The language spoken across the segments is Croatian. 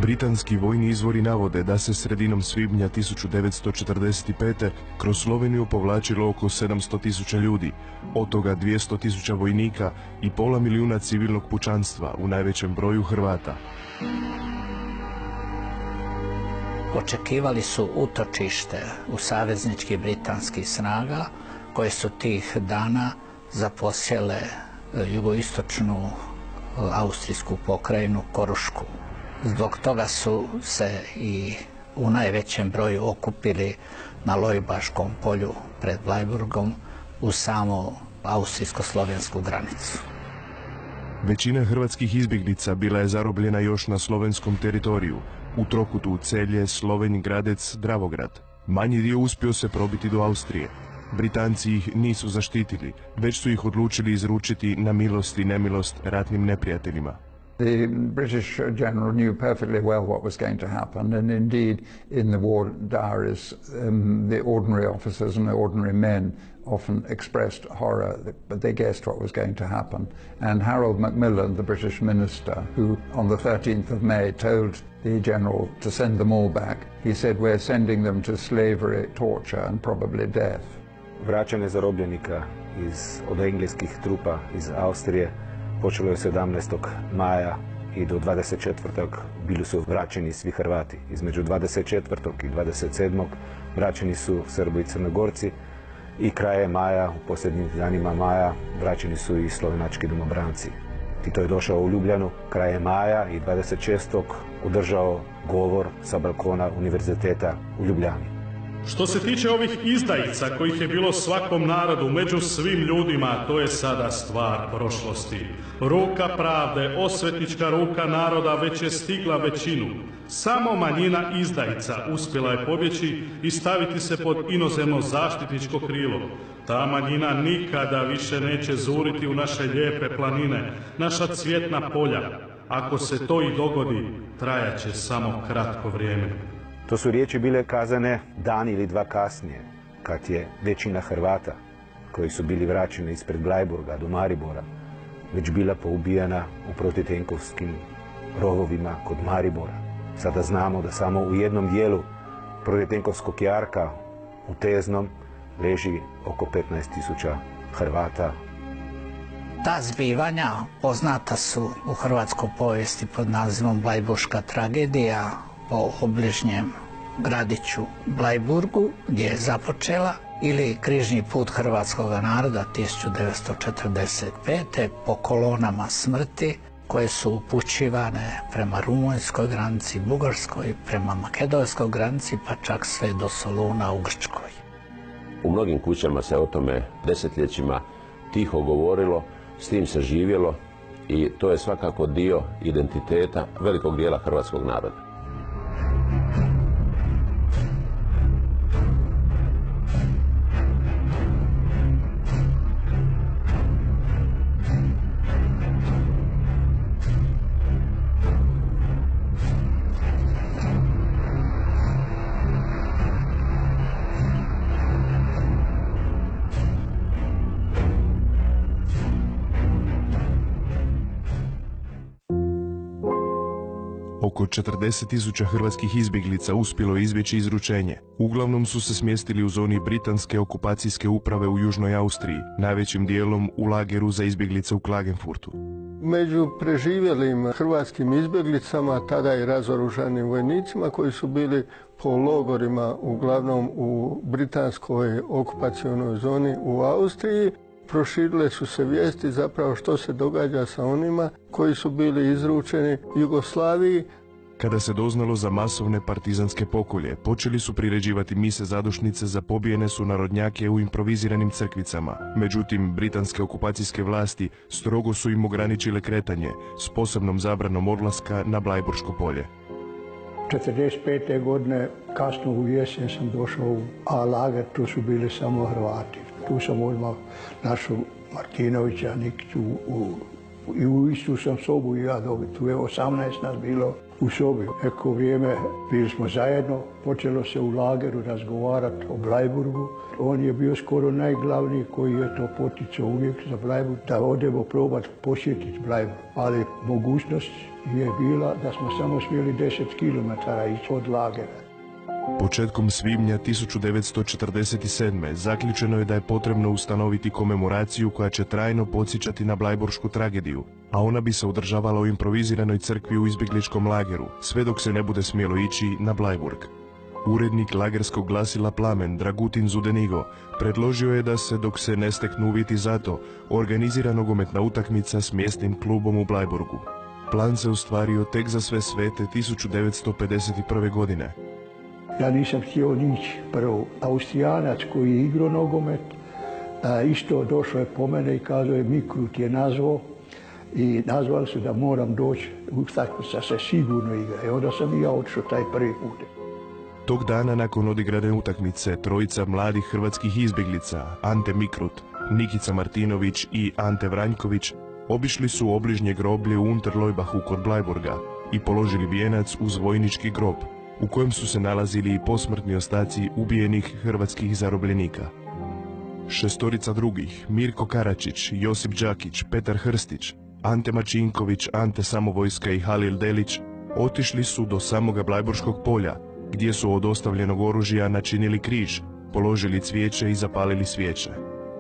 Britanski vojni izvori navode da se sredinom svibnja 1945. kroz Sloveniju povlačilo oko 700.000 ljudi, od toga 200.000 vojnika i pola milijuna civilnog pučanstva, u najvećem broju Hrvata. Očekivali su utočište u savezničkih britanskih snaga koje su tih dana zaposjele jugoistočnu austrijsku pokrajinu Korušku. Zbog toga su se i u najvećem broju okupili na Lojbaškom polju pred Blajburgom uz samu austrijsko-slovensku granicu. Većina hrvatskih izbjeglica bila je zarobljena još na slovenskom teritoriju, u trokutu Celje, Slovenj, Gradec, Dravograd. Manji dio uspio se probiti do Austrije. Britanci ih nisu zaštitili, već su ih odlučili izručiti na milost i nemilost ratnim neprijateljima. The British general knew perfectly well what was going to happen, and indeed in the war diaries the ordinary officers and the ordinary men often expressed horror, but they guessed what was going to happen. And Harold Macmillan, the British minister, who on the 13th of May told the general to send them all back, he said, "We're sending them to slavery, torture and probably death." Vraćanje zarobljenika od engleskih trupa iz Austrije počelo je 17. maja i do 24. bili su vraćeni svi Hrvati. Između 24. i 27. vraćeni su Srbi i Crnogorci i kraje maja, u posljednjim danima maja, vraćeni su i slovenački domobranci. Tito je došao u Ljubljanu kraje maja i 26. održao govor sa balkona Univerziteta u Ljubljani. Što se tiče ovih izdajica kojih je bilo svakom narodu, među svim ljudima, to je sada stvar prošlosti. Ruka pravde, osvetnička ruka naroda već je stigla većinu. Samo manjina izdajica uspjela je pobjeći i staviti se pod inozemno zaštitničko krilo. Ta manjina nikada više neće zuriti u naše lijepe planine, naša cvjetna polja. Ako se to i dogodi, trajaće samo kratko vrijeme. To su riječi bile kazane dan ili dva kasnije, kad je većina Hrvata, koji su bili vraćeni ispred Blajburga do Maribora, već bila poubijana u protitenkovskim rovovima kod Maribora. Sada znamo da samo u jednom dijelu protitenkovskog jarka u Teznom leži oko 15.000 Hrvata. Ta zbivanja poznata su u hrvatskoj povijesti pod nazivom Blajburška tragedija, po obližnjem gradiću Blajburgu, gdje je započela, ili križni put hrvatskog naroda 1945. po kolonama smrti koje su upućivane prema rumunjskoj granici, bugarskoj, prema makedonskoj granici, pa čak sve do Soluna u Grčkoj. U mnogim kućama se o tome desetljećima tiho govorilo, s tim se živjelo i to je svakako dio identiteta velikog dijela hrvatskog naroda. Oko 40.000 hrvatskih izbjeglica uspjelo je izbjeći izručenje. Uglavnom su se smjestili u zoni britanske okupacijske uprave u Južnoj Austriji, najvećim dijelom u lageru za izbjeglice u Klagenfurtu. Među preživjelim hrvatskim izbjeglicama, tada i razoružanim vojnicima koji su bili po logorima uglavnom u britanskoj okupacionoj zoni u Austriji, proširile su se vijesti zapravo što se događa sa onima koji su bili izručeni Jugoslaviji. Kada se doznalo za masovne partizanske pokolje, počeli su priređivati mise zadušnice za pobijene sunarodnjake u improviziranim crkvicama. Međutim, britanske okupacijske vlasti strogo su im ograničile kretanje s posebnom zabranom odlaska na Blajburško polje. 1945. godine, kasno u jesen sam došao u A-lager, tu su bili samo Hrvati. Tu sam odmah našao Martinovića, Nikiću u I u istu sam sobu i ja dobio. Tu je 18 nas bilo u sobi. Neko vrijeme bili smo zajedno, počelo se u lageru razgovarati o Bleiburgu. On je bio skoro najglavniji koji je to poticao uvijek za Bleiburg, da odemo probati posjetiti Bleiburg. Ali mogućnost je bila da smo samo smjeli 10 km ići od lagera. Početkom svibnja 1947. zaključeno je da je potrebno ustanoviti komemoraciju koja će trajno podsjećati na Bleiburšku tragediju, a ona bi se održavala u improviziranoj crkvi u izbjegličkom lageru, sve dok se ne bude smjelo ići na Bleiburg. Urednik lagerskog glasila Plamen, Dragutin Zudenigo, predložio je da se, dok se ne steknu uvjeti za to, organizira nogometna utakmica s mjesnim klubom u Bleiburgu. Plan se ostvario tek za sve svete 1951. godine. Ja nisam htio nići prvo. Austrijanac koji je igrao nogomet, isto došao je po mene i kazao je Mikrut je nazvao i nazvali su da moram doći u utakmicu, se sigurno igra. I onda sam i ja otišao taj prvi put. Tog dana nakon odigrane utakmice trojica mladih hrvatskih izbjeglica, Ante Mikrut, Nikica Martinović i Ante Vranjković, obišli su obližnje groblje u Unterleubachu kod Bleiburga i položili vijenac uz vojnički grob, u kojem su se nalazili i posmrtni ostaci ubijenih hrvatskih zarobljenika. Šestorica drugih, Mirko Karačić, Josip Đakić, Petar Hrstić, Ante Mačinković, Ante Samovojska i Halil Delić, otišli su do samoga Bleiburškog polja, gdje su od ostavljenog oružja načinili križ, položili cvijeće i zapalili svijeće.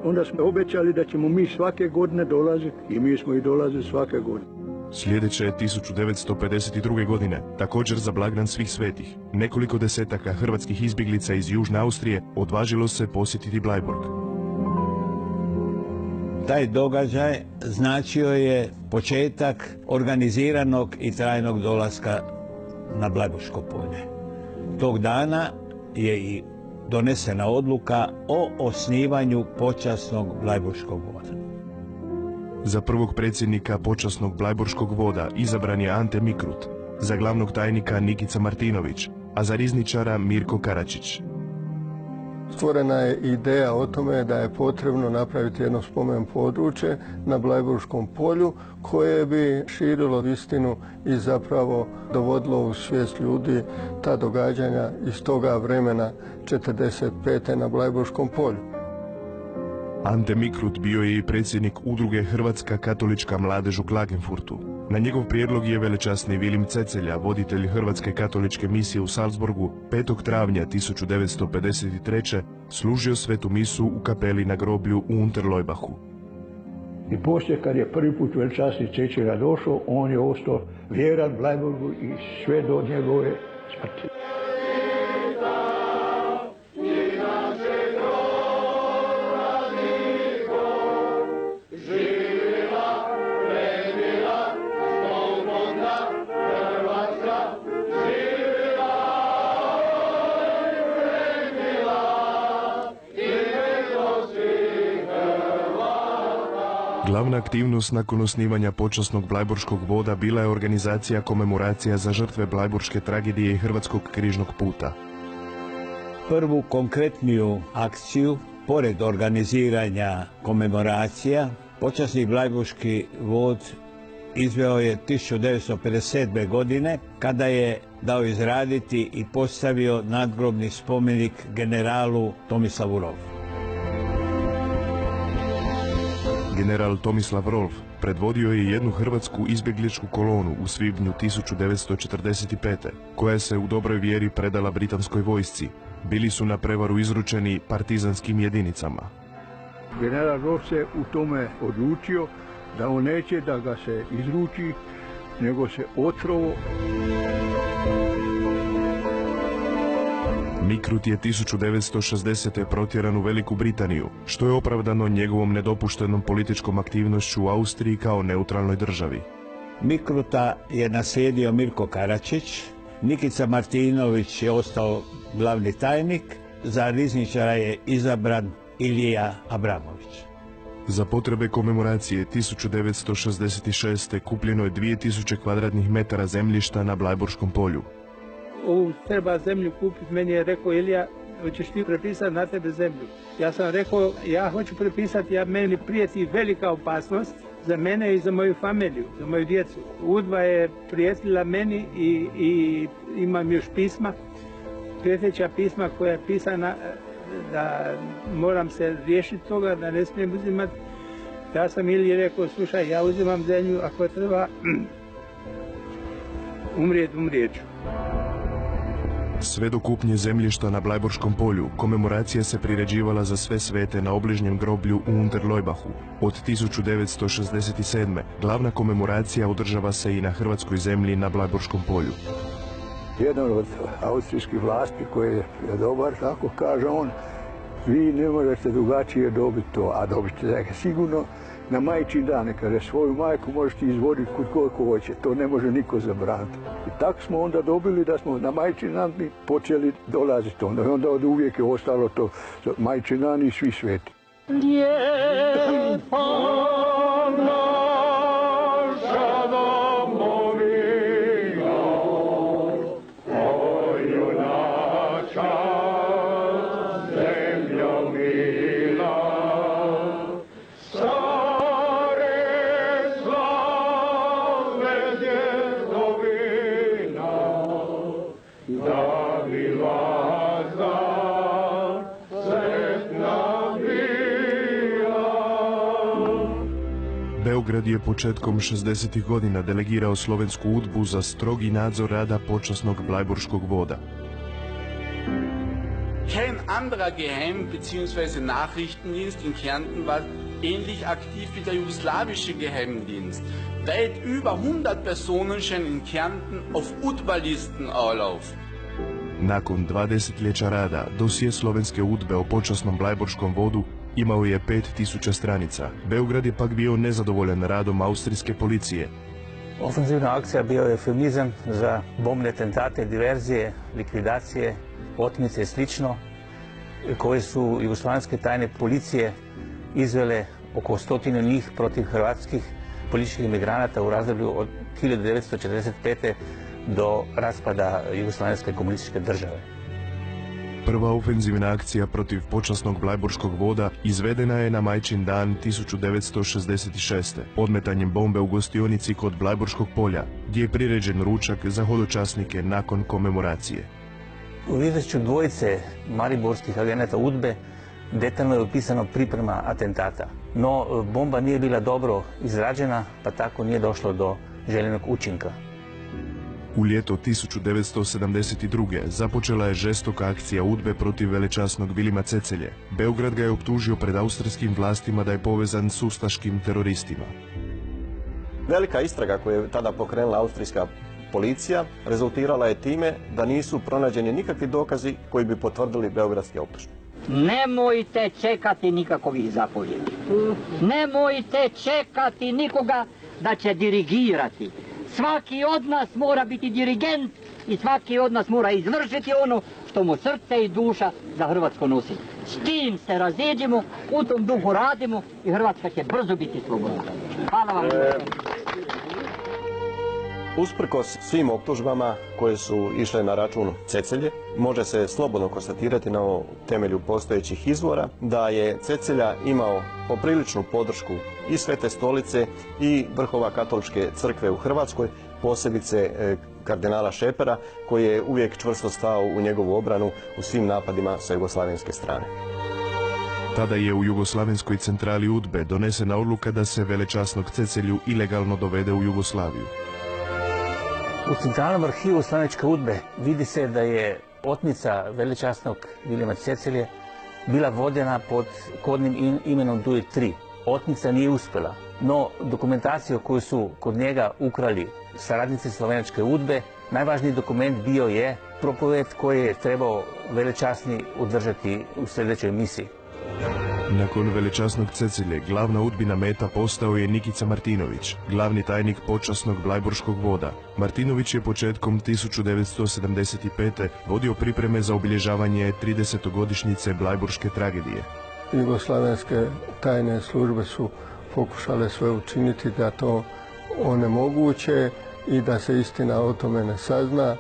Onda smo obećali da ćemo mi svake godine dolaziti i mi smo i dolazili svake godine. Sljedeće je 1952. godine, također za blagdan Svih svetih, nekoliko desetaka hrvatskih izbjeglica iz Južne Austrije odvažilo se posjetiti Bleiburg. Taj događaj značio je početak organiziranog i trajnog dolaska na Bleiburško polje. Tog dana je i donesena odluka o osnivanju počasnog Bleiburškog voda. Za prvog predsjednika počasnog Bleiburškog voda izabran je Ante Mikrut, za glavnog tajnika Nikica Martinović, a za rizničara Mirko Karačić. Stvorena je ideja o tome da je potrebno napraviti jedno spomen područje na Bleiburškom polju koje bi širilo istinu i zapravo dovodilo u svijest ljudi ta događanja iz toga vremena 1945. na Bleiburškom polju. Ante Mikrut bio je i predsjednik udruge Hrvatska katolička mladež u Klagenfurtu. Na njegov prijedlog je velečasni Vilim Cecelja, voditelj Hrvatske katoličke misije u Salzburgu, 5. travnja 1953. služio svetu misu u kapeli na groblju u Unterleubachu. I poslije kad je prvi put velečasni Cecelja došao, on je ostao vjeran Bleiburgu i sve do njegove smrti. Glavna aktivnost nakon osnivanja počasnog Bleiburškog voda bila je organizacija komemoracija za žrtve Bleiburške tragedije i Hrvatskog križnog puta. Prvu konkretniju akciju, pored organiziranja komemoracija, počasni Bleiburški vod izveo je 1957. godine kada je dao izraditi i postavio nadgrobni spomenik generalu Tomislavu Rolfu. General Tomislav Rolf predvodio je jednu hrvatsku izbjegličku kolonu u svibnju 1945. koja se u dobroj vjeri predala britanskoj vojsci. Bili su na prevaru izručeni partizanskim jedinicama. General Rolf se u tome odlučio da on neće da ga se izruči, nego se otrovo. Mikrut je 1960. protjeran u Veliku Britaniju, što je opravdano njegovom nedopuštenom političkom aktivnošću u Austriji kao neutralnoj državi. Mikruta je naslijedio Mirko Karačić, Nikica Martinović je ostao glavni tajnik, za rizničara je izabran Ilija Abramović. Za potrebe komemoracije 1966. kupljeno je 2000 kvadratnih metara zemljišta na Bleiburškom polju. Ovu treba zemlju kupiti, meni je rekao Ilija, hoćeš ti prepisati na tebe zemlju. Ja sam rekao, ja hoću prepisati, meni prijeti velika opasnost za mene i za moju familiju, za moju djecu. UDBA je prijetila meni i imam još pisma, prijeteća pisma koja je pisana da moram se riješiti toga, da ne smijem uzimati. Ja sam Iliji rekao, slušaj, ja uzimam zemlju, ako treba umrijet ću. Sve do kupnje zemljišta na Blajburškom polju, komemoracija se priređivala za sve svete na obližnjem groblju u Unterleubachu. Od 1967. glavna komemoracija održava se i na hrvatskoj zemlji na Blajburškom polju. Jedan od austrijskih vlasti koji je dobar, tako kaže on, vi ne možete drugačije dobiti to, a dobit ćete ga sigurno na majčin dan, kada svoju majku možete izvoditi kud koliko hoće, to ne može niko zabraniti. I tako smo onda dobili da smo na majčin dan počeli dolaziti onda. I onda od uvijek je ostalo to majčin dan i svi sveti. Lijepa naša domovina, koju naša zemljo mila, Beograd je početkom 60. godina delegirao slovensku UDBU za strogi nadzor rada počasnog Blajburškog voda. Kein anderer Geheim- bzw. Nachrichtendienst in Kärnten war ähnlich aktiv wie der jugoslawische Geheimdienst. Weit über 100 Personen stehen in Kärnten auf UDBA-Listen Urlaub. Nakon 2 desetljeća rada, dosije slovenske UDBE o počasnom Blajburškom vodu imao je 5000 stranica. Beograd je pak bio nezadovoljan radom austrijske policije. Ofenzivna akcija bio je eufemizam za bombne atentate, diverzije, likvidacije, otmice i slično, koje su jugoslavenske tajne policije izvele oko 100 njih protiv hrvatskih političkih imigranata u razdoblju od 1945. do raspada jugoslavenske komunističke države. Prva ofenzivna akcija protiv počasnog Blajburškog voda izvedena je na majčin dan 1966. podmetanjem bombe u gostionici kod Blajburškog polja, gdje je priređen ručak za hodočasnike nakon komemoracije. U izvješću dvojice mariborskih agenata UDBE detaljno je opisano priprema atentata. No, bomba nije bila dobro izrađena, pa tako nije došlo do željenog učinka. U ljeto 1972. započela je žestoka akcija UDBE protiv velečasnog Vilima Cecelje. Beograd ga je optužio pred austrijskim vlastima da je povezan s ustaškim teroristima. Velika istraga koju je tada pokrenula austrijska policija rezultirala je time da nisu pronađeni nikakvi dokazi koji bi potvrdili beogradske optužbe. Nemojte čekati nikakovih zapovjedi. Nemojte čekati nikoga da će dirigirati. Svaki od nas mora biti dirigent i svaki od nas mora izvršiti ono što mu srce i duša za Hrvatsko nosi. S tim se raziđemo, u tom duhu radimo i Hrvatska će brzo biti slobodna. Hvala vam. Usprkos svim optužbama koje su išle na račun Cecelje, može se slobodno konstatirati na temelju postojećih izvora da je Cecelja imao popriličnu podršku i Svete stolice i vrhova katoličke crkve u Hrvatskoj, posebice kardinala Šepera, koji je uvijek čvrsto stao u njegovu obranu u svim napadima sa jugoslavenske strane. Tada je u jugoslavenskoj centrali UDBE donesena odluka da se velečasnog Cecelju ilegalno dovede u Jugoslaviju. U centralnom arhivu sloveničke UDBE vidi se da je otmica velečasnog Vilima Cecelje bila vodena pod kodnim imenom Duj 3. Otmica nije uspjela, no dokumentaciju koju su kod njega ukrali saradnici slovenačke UDBE, najvažniji dokument bio je propoved koji je trebao velečasni održati u sljedećoj misiji. Nakon velečasnog Cecelje, glavna udbina meta postao je Nikica Martinović, glavni tajnik počasnog Blajburškog voda. Martinović je početkom 1975. vodio pripreme za obilježavanje 30-godišnjice Blajburške tragedije. Jugoslavenske tajne službe su pokušale sve učiniti da to onemoguće i da se istina o tome ne sazna.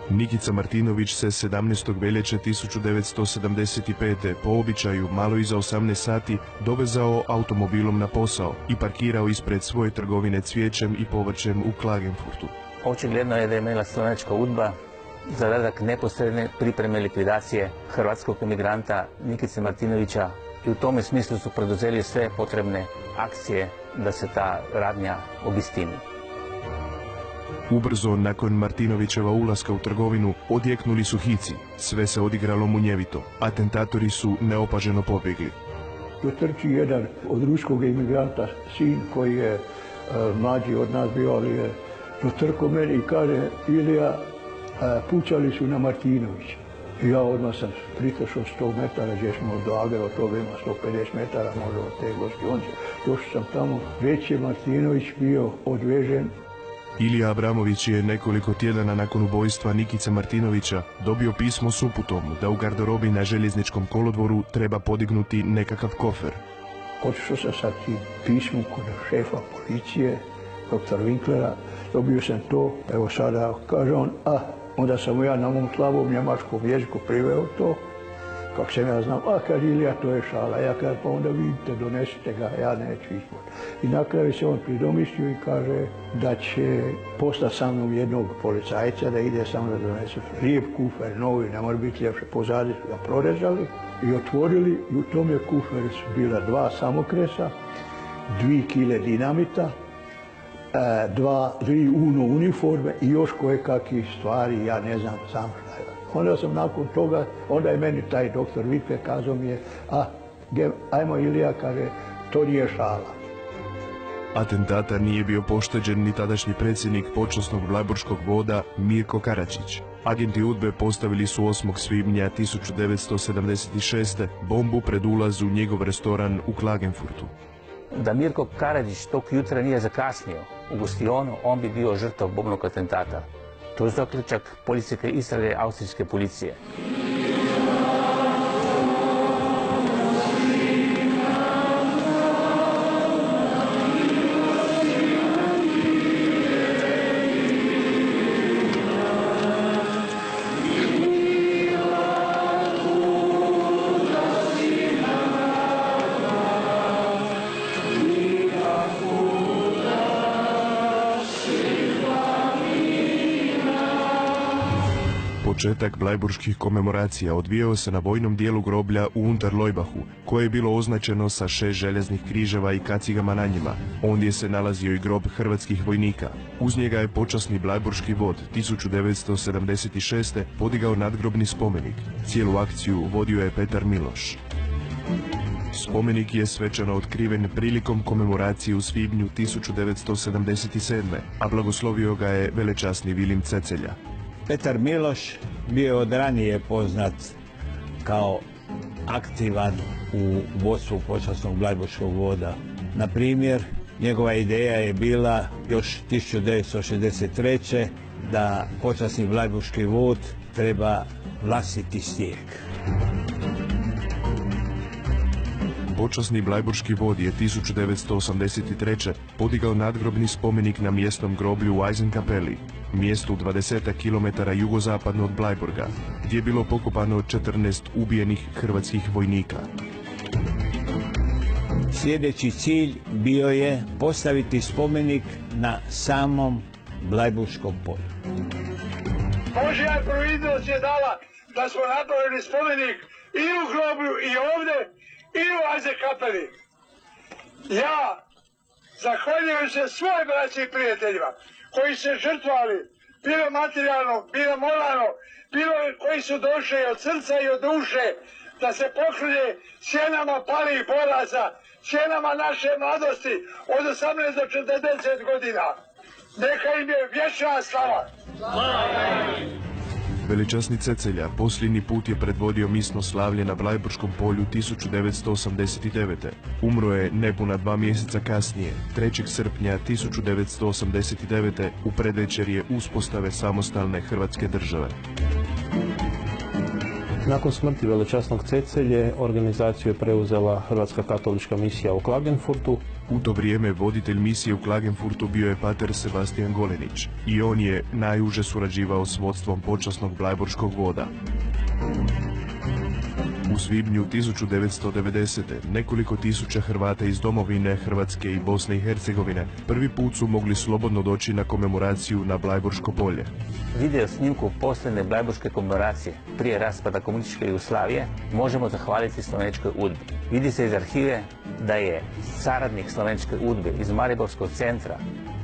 Nikica Martinović se 17. veljače 1975. po običaju malo iza 18 sati dovezao automobilom na posao i parkirao ispred svoje trgovine cvijećem i povrćem u Klagenfurtu. Očigledno je da je imala slovenačka UDBA zadatak neposredne pripreme likvidacije hrvatskog emigranta Nikice Martinovića i u tome smislu su poduzeli sve potrebne akcije da se ta radnja obistini. Ubrzo nakon Martinovićeva ulaska u trgovinu odjeknuli su hici. Sve se odigralo munjevito. Atentatori su neopaženo pobjegli. Dotrči jedan od ruskog imigranta, sin koji je mlađi od nas bio, ali je dotrko meni i kaže: Ilija, pucali su na Martinovića. I ja odmah sam pritašao 100 metara gdje smo od lagera, od toga ima 150 metara možda od te gostionice. Došao sam tamo, već je Martinović bio odvežen. Ilija Abramović je nekoliko tjedana nakon ubojstva Nikice Martinovića dobio pismo s uputom da u garderobi na željezničkom kolodvoru treba podignuti nekakav kofer. Otišao sam sa tim pismom kod šefa policije, dr. Winklera, dobio sam to, evo sada, kaže on, onda sam ja na mom slabom njemačkom jeziku priveo to, kako sam ja znam, kaže Ilija, to je šala, ja kažem, pa onda vidite, donesite ga, ja neću ispod. I na kraju se on pridomislio i kaže da će poslati sa mnom jednog policajca da ide samo da donese lijep kufer, novi, ne mora biti ljepše, pozadi su ga prorezali i otvorili i u tome kuferu su bila 2 samokresa, 2 kile dinamita, 3 UNO uniforme i još koje kakvih stvari, ja ne znam sam šta je. Onda sam nakon toga, onda je meni taj doktor Winkler kazao mi je, ajmo Ilija, kaže, to nije šala. Atentata nije bio pošteđen ni tadašnji predsjednik počasnog blajburškog voda Mirko Karačić. Agenti UDBE postavili su 8. svibnja 1976. bombu pred ulaz u njegov restoran u Klagenfurtu. Da Mirko Karačić tog jutra nije zakasnio u gostionu, on bi bio žrtav bombnog atentata. To je zaključak policijske istrage austrijske policije. Početak blajburških komemoracija odvijao se na vojnom dijelu groblja u Unterleubachu, koje je bilo označeno sa 6 željeznih križeva i kacigama na njima. Ondje se nalazio i grob hrvatskih vojnika. Uz njega je počasni blajburški vod 1976. podigao nadgrobni spomenik. Cijelu akciju vodio je Petar Miloš. Spomenik je svečano otkriven prilikom komemoracije u svibnju 1977. a blagoslovio ga je velečasni Vilim Cecelja. Petar Miloš bio je od ranije poznat kao aktivan u vodstvu počasnog blajburškog voda. Na primjer, njegova ideja je bila još 1963. da počasni blajburški vod treba vlastiti snijeg. Počasni blajburški vod je 1983. podigao nadgrobni spomenik na mjesnom groblju u Eisenkapeli, mjestu 20 km jugozapadno od Blajburga, gdje je bilo pokopano 14 ubijenih hrvatskih vojnika. Sljedeći cilj bio je postaviti spomenik na samom Blajburškom polju. Božja providnost je dala da smo napravili spomenik i u groblju i ovdje i u Eisenkapeli. Ja zahvaljujem se svoj braći i prijateljima koji se žrtvovali, bilo materijalno, bilo moralno, bilo koji su došli od srca i od duše, da se pokrije sjenama palih boraca, sjenama naše mladosti od 18 do 40 godina. Neka im je vječna slava. Veličasni Cecelja posljednji put je predvodio misno slavlje na Blajburškom polju 1989. Umro je nepuna 2 mjeseca kasnije, 3. srpnja 1989. u predvečerje uspostave samostalne Hrvatske države. Nakon smrti velečasnog Cecelje organizaciju je preuzela Hrvatska katolička misija u Klagenfurtu. U to vrijeme voditelj misije u Klagenfurtu bio je pater Sebastijan Golenić i on je najuže surađivao s vodstvom počasnog blajburškog voda. U svibnju 1990. nekoliko tisuća Hrvata iz domovine Hrvatske i Bosne i Hercegovine prvi put su mogli slobodno doći na komemoraciju na Blajburško polje. Video snimku posljednje Blajburške komemoracije prije raspada komunističke Jugoslavije možemo zahvaliti Sloveničkoj UDBI. Vidi se iz arhive da je saradnik Sloveničke UDBE iz Mariborskog centra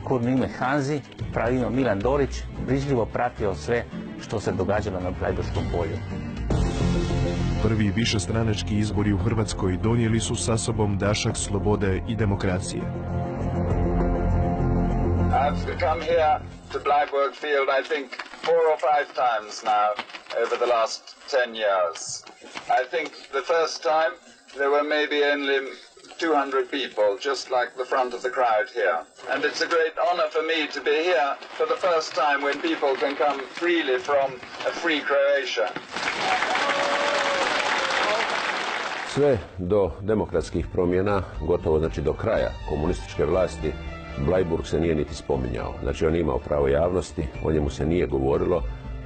Kornime Hanzi, pravimo Milan Dorić, brižljivo pratio sve što se događalo na Blajburškom polju. Prvi višestranački izbori u Hrvatskoj donijeli su sa sobom dašak slobode i demokracije. I've come here to Bleiburg Field, I think, 4 or 5 times now over the last 10 years. I think the first time there were maybe only 200 people, just like the front of the crowd here. And it's a great honor for me to be here for the first time when people can come freely from a free Croatia. Sve do demokratskih promjena, gotovo znači do kraja komunističke vlasti, Blajburg se nije niti spominjao. Znači on je imao pravo javnosti, o njemu se nije govorilo,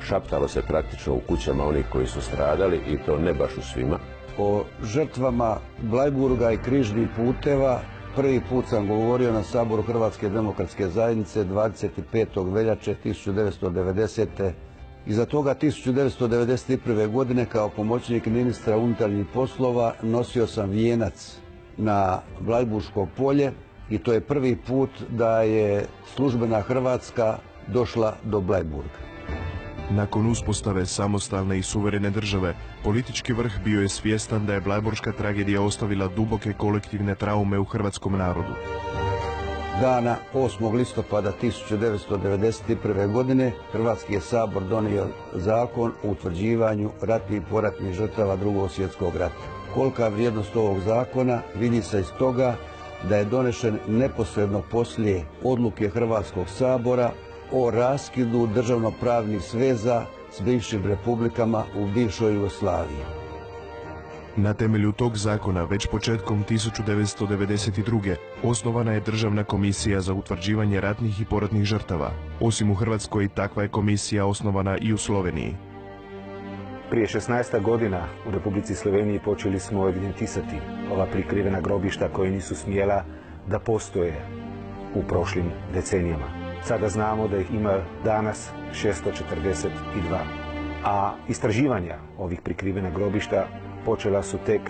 šaptalo se praktično u kućama onih koji su stradali i to ne baš u svima. O žrtvama Blajburga i križnih puteva prvi put sam govorio na Saboru Hrvatske demokratske zajednice 25. veljače 1990. Iza toga 1991. godine kao pomoćnik ministra unutarnjih poslova nosio sam vijenac na Blajburško polje i to je prvi put da je službena Hrvatska došla do Blajburga. Nakon uspostave samostalne i suverene države, politički vrh bio je svjestan da je Blajburška tragedija ostavila duboke kolektivne traume u hrvatskom narodu. Dana 8. listopada 1991. godine Hrvatski je sabor donio zakon o utvrđivanju ratnih i poratnih žrtava Drugog svjetskog rata. Kolika je vrijednost ovog zakona vidi se iz toga da je donešen neposredno poslije odluke Hrvatskog sabora o raskidu državnopravnih sveza s bivšim republikama u bivšoj Jugoslaviji. Na temelju tog zakona već početkom 1992. osnovana je Državna komisija za utvrđivanje ratnih i poratnih žrtava. Osim u Hrvatskoj, takva je komisija osnovana i u Sloveniji. Prije 16 godina u Republici Sloveniji počeli smo evidentisati ova prikrivena grobišta koja nisu smjela da postoje u prošlim decenijama. Sada znamo da ih ima danas 642. A istraživanja ovih prikrivena grobišta počela su tek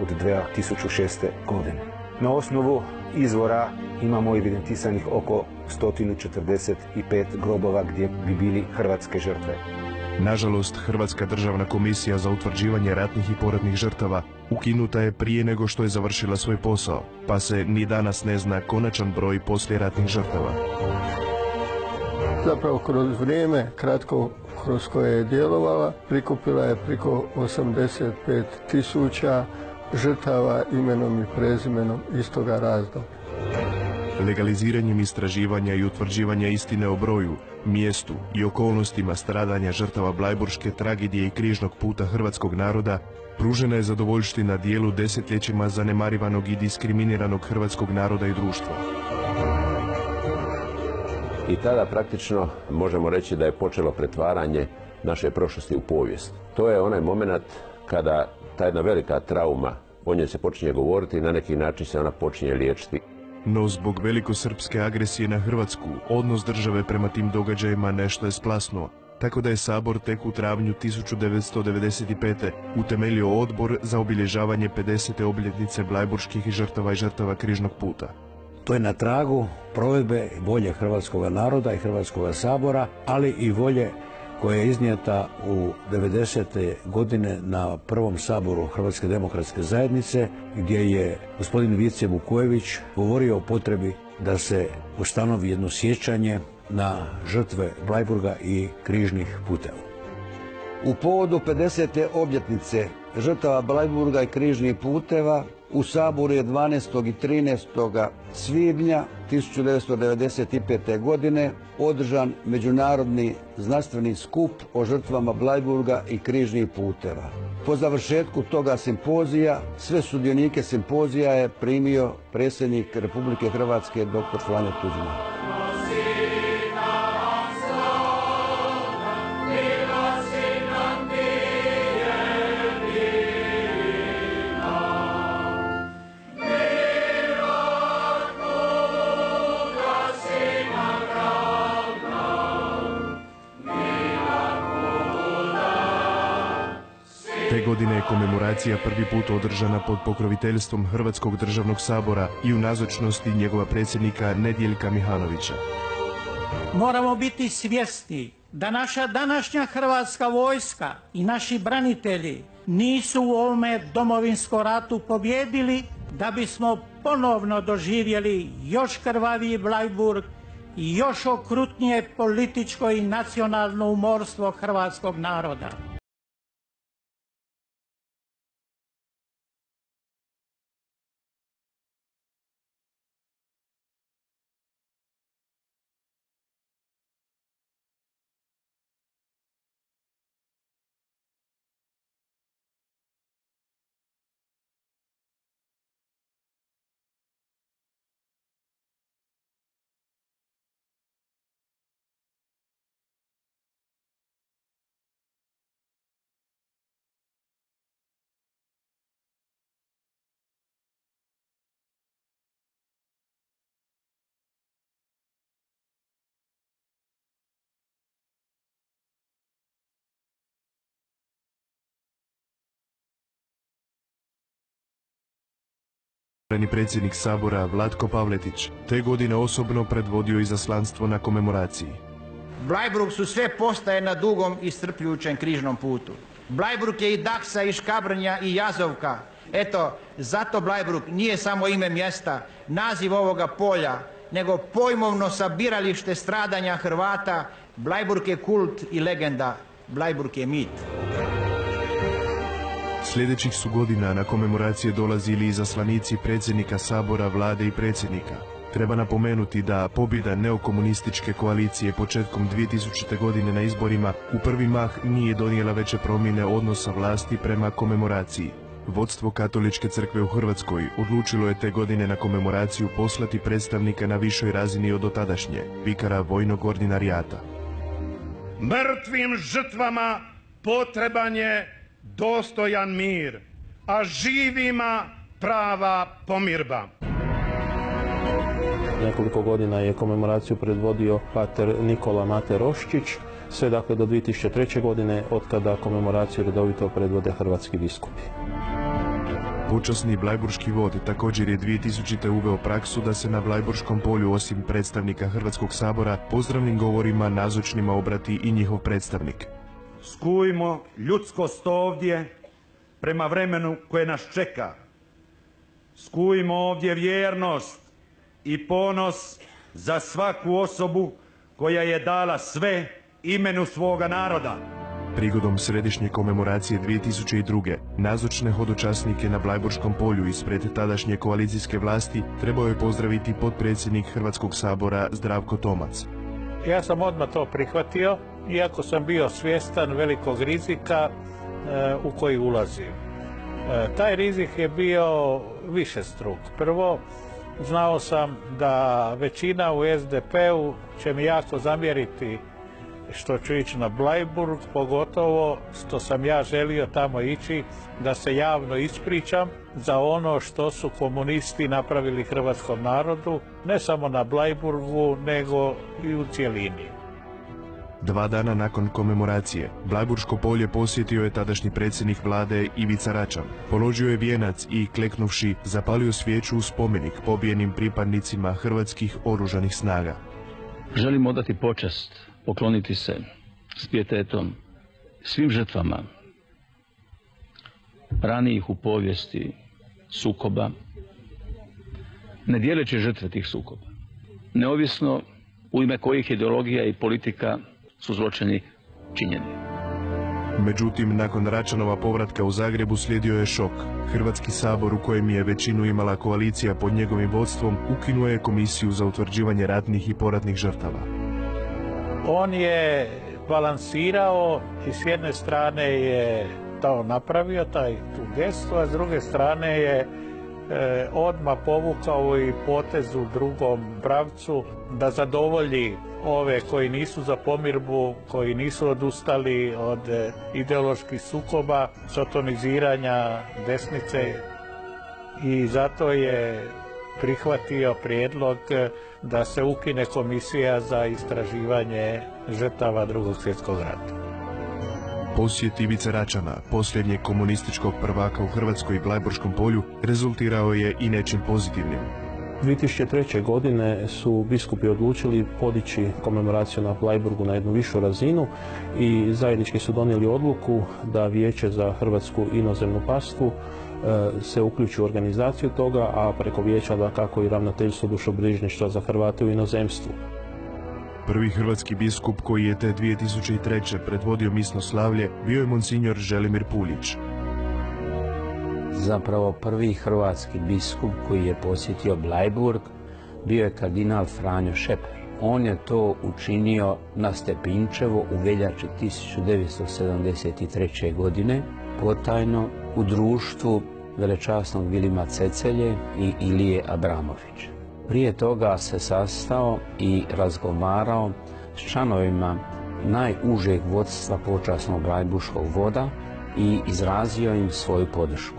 od 2006. godine. Na osnovu izvora imamo evidentisanih oko 145 grobova gdje bi bili hrvatske žrtve. Nažalost, Hrvatska državna komisija za utvrđivanje ratnih i poratnih žrtava ukinuta je prije nego što je završila svoj posao, pa se ni danas ne zna konačan broj poslijeratnih žrtava. Zapravo kroz vrijeme kratko kroz koje je djelovala, prikupila je preko 85.000 žrtava imenom i prezimenom istoga razdoblja. Legaliziranjem istraživanja i utvrđivanja istine o broju, mjestu i okolnostima stradanja žrtava Blajburške tragedije i križnog puta hrvatskog naroda, pružena je zadovoljština dijelu desetljećima zanemarivanog i diskriminiranog hrvatskog naroda i društva. I tada praktično možemo reći da je počelo pretvaranje naše prošlosti u povijest. To je onaj moment kada ta jedna velika trauma, o njoj se počinje govoriti i na neki način se ona počinje liječiti. No zbog velikosrpske agresije na Hrvatsku, odnos države prema tim događajima nešto je splasnuo, tako da je Sabor tek u travnju 1995. utemeljio odbor za obilježavanje 50. obljetnice blajburških žrtava i žrtava križnog puta. To je na tragu provedbe volje hrvatskog naroda i Hrvatskog sabora, ali i volje koja je iznijeta u 90. godine na prvom saboru Hrvatske demokratske zajednice, gdje je gospodin Vice Vukojević govorio o potrebi da se ustanovi jedno sjećanje na žrtve Blajburga i križnih puteva. U povodu 50. obljetnice žrtava Blajburga i križnih puteva U Saboru je 12. i 13. svibnja 1995. godine održan međunarodni znanstveni skup o žrtvama Bleiburga i križnih puteva. Po završetku toga simpozija, sve sudionike simpozija je primio predsjednik Republike Hrvatske dr. Franjo Tuđman. Te godine je komemoracija prvi put održana pod pokroviteljstvom Hrvatskog državnog sabora i u nazočnosti njegova predsjednika Nedjeljka Mihanovića. Moramo biti svjesni da naša današnja hrvatska vojska i naši branitelji nisu u ovome Domovinskom ratu pobjedili da bismo ponovno doživjeli još krvaviji Bleiburg i još okrutnije političko i nacionalno umorstvo hrvatskog naroda. Predsjednik Sabora Vlatko Pavletić te godine osobno predvodio izaslanstvo na komemoraciji. Bleiburg su sve postaje na dugom i iscrpljujućem križnom putu. Bleiburg je i Daksa, i Škabrnja, i Jazovka. Eto, zato Bleiburg nije samo ime mjesta, naziv ovoga polja, nego pojmovno sabiralište stradanja Hrvata. Bleiburg je kult i legenda, Bleiburg je mit. Sljedećih su godina na komemoracije dolazili izaslanici predsjednika Sabora, vlade i predsjednika. Treba napomenuti da pobjeda neokomunističke koalicije početkom 2000. godine na izborima u prvi mah nije donijela veće promjene odnosa vlasti prema komemoraciji. Vodstvo Katoličke crkve u Hrvatskoj odlučilo je te godine na komemoraciju poslati predstavnika na višoj razini od dotadašnje, vikara vojnog ordinarijata. Mrtvim žrtvama potreban je dostojan mir, a živima prava pomirba. Nekoliko godina je komemoraciju predvodio pater Nikola Mate Roščić, sve dakle do 2003. godine, od kada komemoraciju redovito predvode hrvatski biskupi. Počasni blajburški vod također je 2000. uveo praksu da se na Blajburškom polju osim predstavnika Hrvatskog sabora pozdravnim govorima nazočnima obrati i njihov predstavnik. Skujmo ljudskost ovdje prema vremenu koje nas čeka. Skujmo ovdje vjernost i ponos za svaku osobu koja je dala sve imenu svoga naroda. Prigodom središnje komemoracije 2002. nazočne hodočasnike na Blajburškom polju ispred tadašnje koalicijske vlasti trebao je pozdraviti potpredsjednik Hrvatskog sabora Zdravko Tomac. Ja sam odmah to prihvatio, iako sam bio svjestan velikog rizika u koji ulazim. Taj rizik je bio višestruk. Prvo, znao sam da većina u SDP-u će mi jako zamjeriti što ću ići na Bleiburg, pogotovo što sam ja želio tamo ići da se javno ispričam za ono što su komunisti napravili hrvatskom narodu, ne samo na Bleiburgu, nego i u cjelini. 2 dana nakon komemoracije, Blajburško polje posjetio je tadašnji predsjednik vlade Ivica Račan. Položio je vijenac i, kleknuvši, zapalio svijeću u spomenik pobijenim pripadnicima hrvatskih oružanih snaga. Želim odati počast, pokloniti se s pijetetom svim žrtvama ranijih u povijesti sukoba, ne dijeleći žrtve tih sukoba, neovisno u ime kojih ideologija i politika su zločini činjeni. Međutim, nakon Račanova povratka u Zagrebu slijedio je šok. Hrvatski sabor, u kojem je većinu imala koalicija pod njegovim vodstvom, ukinuo je komisiju za utvrđivanje ratnih i poratnih žrtava. On je balansirao i s jedne strane je to napravio, tu gestu, a s druge strane je odmah povukao i potez u drugom pravcu da zadovolji ove koji nisu za pomirbu, koji nisu odustali od ideoloških sukoba, sotoniziranja desnice, i zato je prihvatio prijedlog da se ukine komisija za istraživanje žrtava Drugog svjetskog rata. Posjet Ivice Račana, posljednjeg komunističkog prvaka u Hrvatskoj i Blajburškom polju, rezultirao je i nečim pozitivnim. 2003. godine su biskupi odlučili podići komemoraciju na Bleiburgu na jednu višu razinu i zajednički su donijeli odluku da Vijeće za hrvatsku inozemnu pastvu se uključi u organizaciju toga, a preko vijeća dakako i ravnateljstvo dušobrižništva za Hrvate u inozemstvu. Prvi hrvatski biskup koji je te 2003. predvodio misno slavlje bio je monsignor Želimir Puljić. Zapravo prvi hrvatski biskup koji je posjetio Bleiburg bio je kardinal Franjo Šeper. On je to učinio na Stepinčevo u veljači 1973. godine, potajno u društvu velečasnog Vilima Cecelje i Ilije Abramovića. Prije toga se sastao i razgovarao s članovima najužeg vodstva počasnog Blajburškog voda i izrazio im svoju podršku.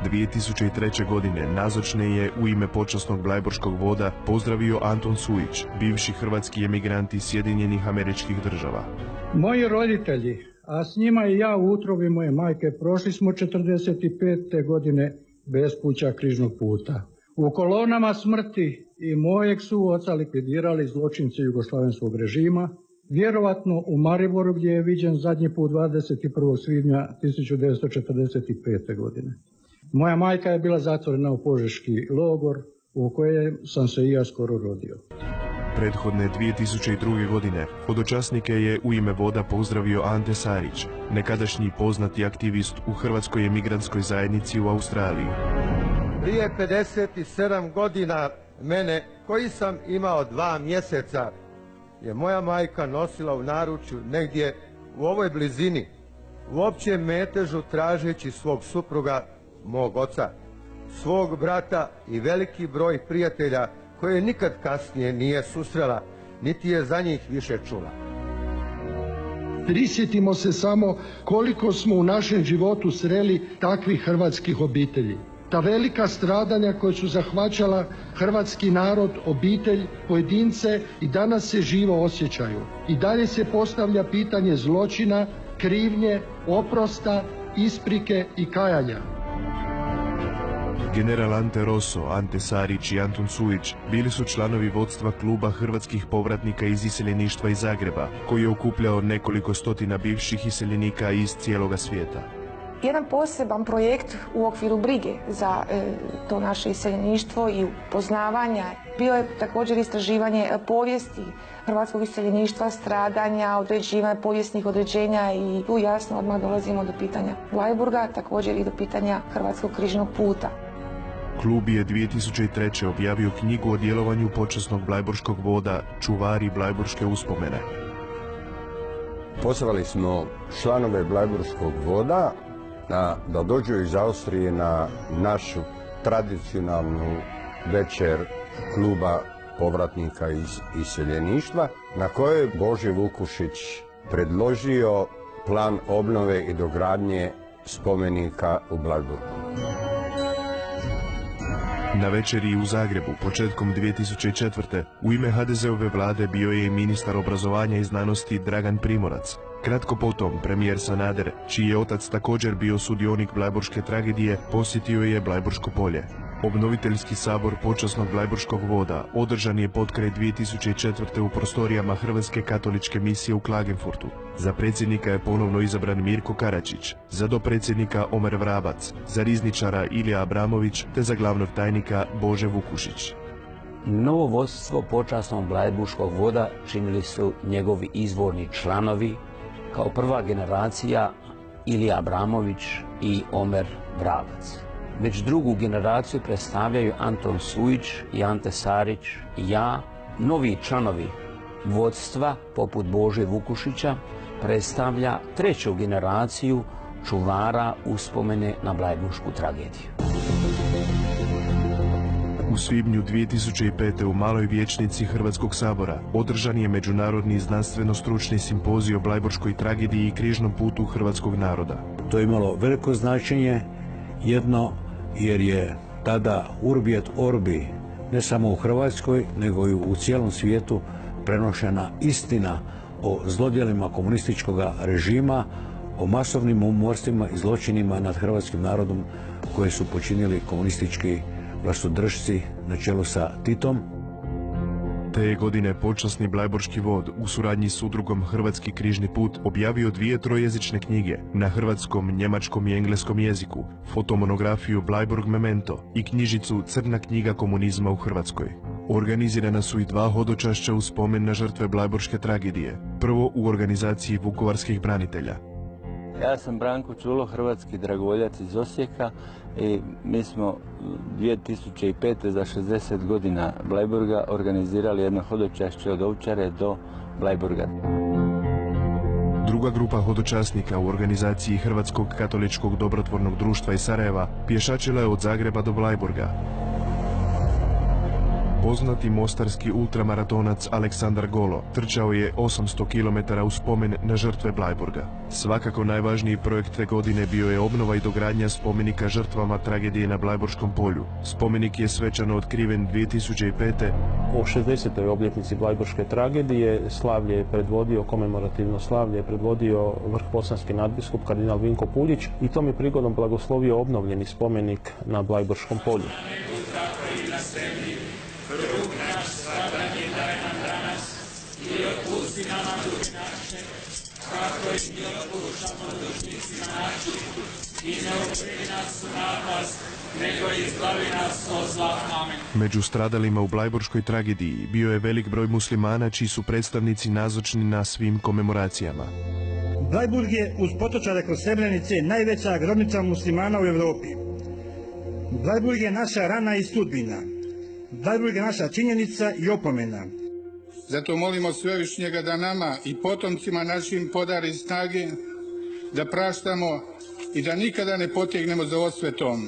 2003. godine nazočne je u ime počasnog Blajburškog voda pozdravio Anton Sujić, bivši hrvatski emigrant iz Sjedinjenih Američkih Država. Moji roditelji, a s njima i ja u utrobi moje majke, prošli smo 45. godine bespuća križnog puta. U kolonama smrti i mojeg su oca likvidirali zločinci jugoslavenskog režima, vjerovatno u Mariboru gdje je viđen zadnji put 21. svibnja 1945. godine. Moja majka je bila zatvorena u požeški logor u kojem sam se i ja skoro rodio. Prethodne 2002. godine hodočasnike je u ime voda pozdravio Ante Sarić, nekadašnji poznati aktivist u hrvatskoj emigrantskoj zajednici u Australiji. Prije 57 godina mene, koji sam imao 2 mjeseca, je moja majka nosila u naručju negdje u ovoj blizini, u općem metežu tražeći svog supruga, mog oca, svog brata i veliki broj prijatelja koje nikad kasnije nije susrela, niti je za njih više čula. Prisjetimo se samo koliko smo u našem životu sreli takvih hrvatskih obitelji. Ta velika stradanja koja su zahvaćala hrvatski narod, obitelj, pojedince i danas se živo osjećaju. I dalje se postavlja pitanje zločina, krivnje, oprosta, isprike i kajanja. General Ante Rosso, Ante Sarić i Anton Sujić bili su članovi vodstva kluba hrvatskih povratnika iz iseljeništva iz Zagreba, koji je okupljao nekoliko stotina bivših iseljenika iz cijeloga svijeta. Jedan poseban projekt u okviru brige za to naše iseljeništvo i upoznavanja bio je također istraživanje povijesti hrvatskog iseljeništva, stradanja, određivanja povijesnih određenja i tu jasno odmah dolazimo do pitanja Bleiburga, također i do pitanja Hrvatskog križnog puta. Klub je 2003. objavio knjigu o djelovanju počasnog Blajburškog voda Čuvari Blajburške uspomene. Pozvali smo članove Blajburškog voda da dođu iz Austrije na našu tradicionalnu večer kluba povratnika iz iseljeništva, na kojoj je Bože Vukušić predložio plan obnove i dogradnje spomenika u Bleiburgu. Na večeri u Zagrebu, početkom 2004. u ime HDZ-ove vlade bio je i ministar obrazovanja i znanosti Dragan Primorac. Kratko potom, premijer Sanader, čiji je otac također bio sudionik Blajburške tragedije, posjetio je Blajburško polje. Obnoviteljski sabor počasnog Blajburškog voda održan je potkraj 2004. u prostorijama Hrvatske katoličke misije u Klagenfurtu. Za predsjednika je ponovno izabran Mirko Karačić, za dopredsjednika Omer Vrabac, za rizničara Ilija Abramović te za glavnog tajnika Bože Vukušić. Novo vodstvo počasnog Blajburškog voda činili su njegovi izvorni članovi kao prva generacija Ilija Abramović i Omer Vravac. Već drugu generaciju predstavljaju Anton Sujić i Ante Sarić i ja. Novi članovi vodstva, poput Bože Vukušića, predstavlja treću generaciju čuvara uspomene na blajburšku tragediju. U svibnju 2005. u Maloj vijećnici Hrvatskog sabora održan je međunarodni znanstveno-stručni simpozij o blajburškoj tragediji i križnom putu hrvatskog naroda. To je imalo veliko značenje, jedno jer je tada urbi et orbi, ne samo u Hrvatskoj, nego i u cijelom svijetu prenošena istina o zlodjelima komunističkog režima, o masovnim umorstvima i zločinima nad hrvatskim narodom koje su počinili komunistički vlastodržci na čelu sa Titom. Te je godine počasni blajburški vod u suradnji s udrugom Hrvatski križni put objavio 2 trojezične knjige na hrvatskom, njemačkom i engleskom jeziku, fotomonografiju Blajburg Memento i knjižicu Crna knjiga komunizma u Hrvatskoj. Organizirana su i 2 hodočašća u spomen na žrtve blajburške tragedije, prvo u organizaciji vukovarskih branitelja. Ja sam Branko Čulo, hrvatski dragovoljac iz Osijeka i mi smo 2005. za 60 godina Blajburga organizirali jedno hodočašće od Ovčare do Blajburga. Druga grupa hodočasnika u organizaciji Hrvatskog katoličkog dobrotvornog društva iz Sarajeva pješačila je od Zagreba do Blajburga. Poznati mostarski ultramaratonac Aleksandar Golo trčao je 800 km u spomen na žrtve Blajburga. Svakako najvažniji projekt te godine bio je obnova i dogradnja spomenika žrtvama tragedije na Blajburškom polju. Spomenik je svečano otkriven 2005. O 60. obljetnici blajburške tragedije slavlje je predvodio, komemorativno slavlje je predvodio vrhbosanski nadbiskup kardinal Vinko Puljić i tom je prigodom blagoslovio obnovljeni spomenik na Blajburškom polju. Drug naš stradanje daj nam danas i otpusti nama duge naše, kako i mi otpuštamo dužnicima našim, i ne uvedi nas u napast, nego izbavi nas od zla. Amen. Među stradalima u blajburškoj tragediji bio je velik broj muslimana čiji su predstavnici nazočni na svim komemoracijama. Blajburg je uz potočare kroz Srebrenice najveća grobnica muslimana u Europi. Blajburg je naša rana i sudbina. Blajburg je naša činjenica i opomena. Zato molimo Svevišnjega da nama i potomcima našim podari snage, da praštamo i da nikada ne potegnemo za osvetom,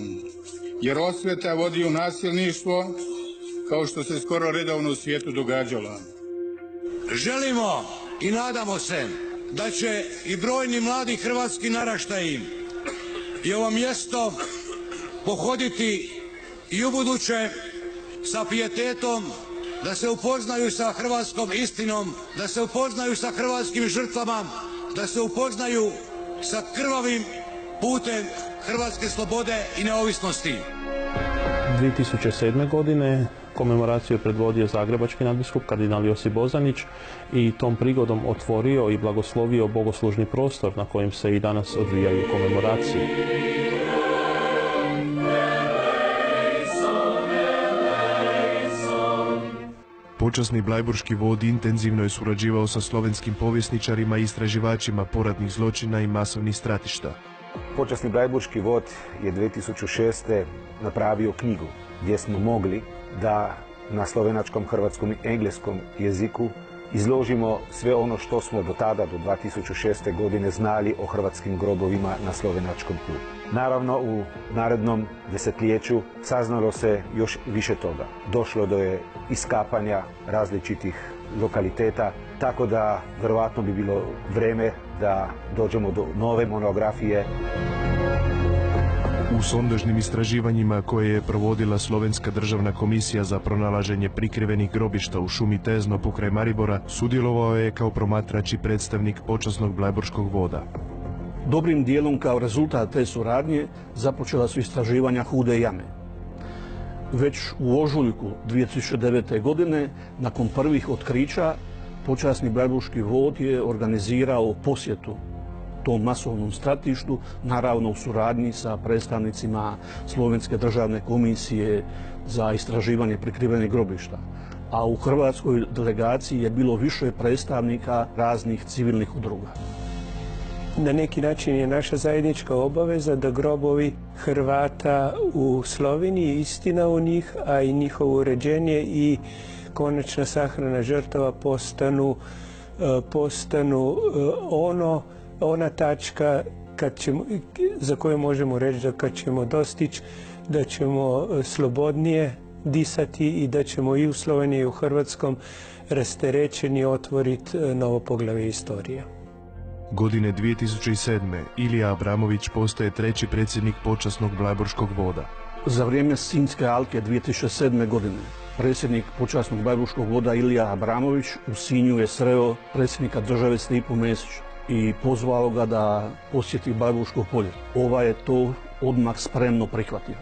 jer osveta vodi u nasilništvo, kao što se skoro redovno u svijetu događalo. Želimo i nadamo se da će i brojni mladi hrvatski naraštaji i ovo mjesto pohoditi i ubuduće sa pijetetom, da se upoznaju sa hrvatskom istinom, da se upoznaju sa hrvatskim žrtvama, da se upoznaju sa krvavim putem hrvatske slobode i neovisnosti. 2007. godine komemoraciju je predvodio zagrebački nadbiskup kardinal Josip Bozanić i tom prigodom otvorio i blagoslovio bogoslužni prostor na kojem se i danas odvijaju komemoracije. Počasni blajburški vod intenzivno je surađivao sa slovenskim povjesničarima i istraživačima poratnih zločina i masovnih stratišta. Počasni blajburški vod je 2006. napravio knjigu gdje smo mogli da na slovenačkom, hrvatskom i engleskom jeziku izložimo sve ono što smo do tada, do 2006. godine znali o hrvatskim grobovima na slovenačkom tlu. Naravno, u narednom desetljeću saznalo se još više toga. Došlo do je iskapanja različitih lokaliteta, tako da verovatno bi bilo vreme da dođemo do nove monografije. U sondažnim istraživanjima koje je provodila Slovenska državna komisija za pronalaženje prikrivenih grobišta u šumi Tezno pokraj Maribora sudjelovao je kao promatrač i predstavnik počasnog blajburškog voda. Dobrim dijelom kao rezultat te suradnje započela su istraživanja Hude jame. Već u ožujku 2009. godine, nakon prvih otkrića, počasni blajburški vod je organizirao posjetu tom masovnom stratištu, naravno u suradnji sa predstavnicima Slovenske državne komisije za istraživanje prikrivenih grobišta. A u hrvatskoj delegaciji je bilo više predstavnika raznih civilnih udruga. Na neki način je naša zajednička obaveza da grobovi Hrvata u Sloveniji, istina u njih, a i njihovo uređenje i konačna sahrana žrtava postanu ona tačka za koju možemo reći da kad ćemo dostići, da ćemo slobodnije disati i da ćemo i u Sloveniji i u Hrvatskom rasterećeni otvoriti novo poglavlje istorije. Godine 2007. Ilija Abramović postaje treći predsjednik počasnog Blajburškog voda. Za vrijeme Sinjske alke 2007. godine predsjednik počasnog Blajburškog voda Ilija Abramović u Sinju je sreo predsjednika države Stipu Mesića i pozvao ga da posjeti Blajburško polje. Ovaj je to odmah spremno prihvatio.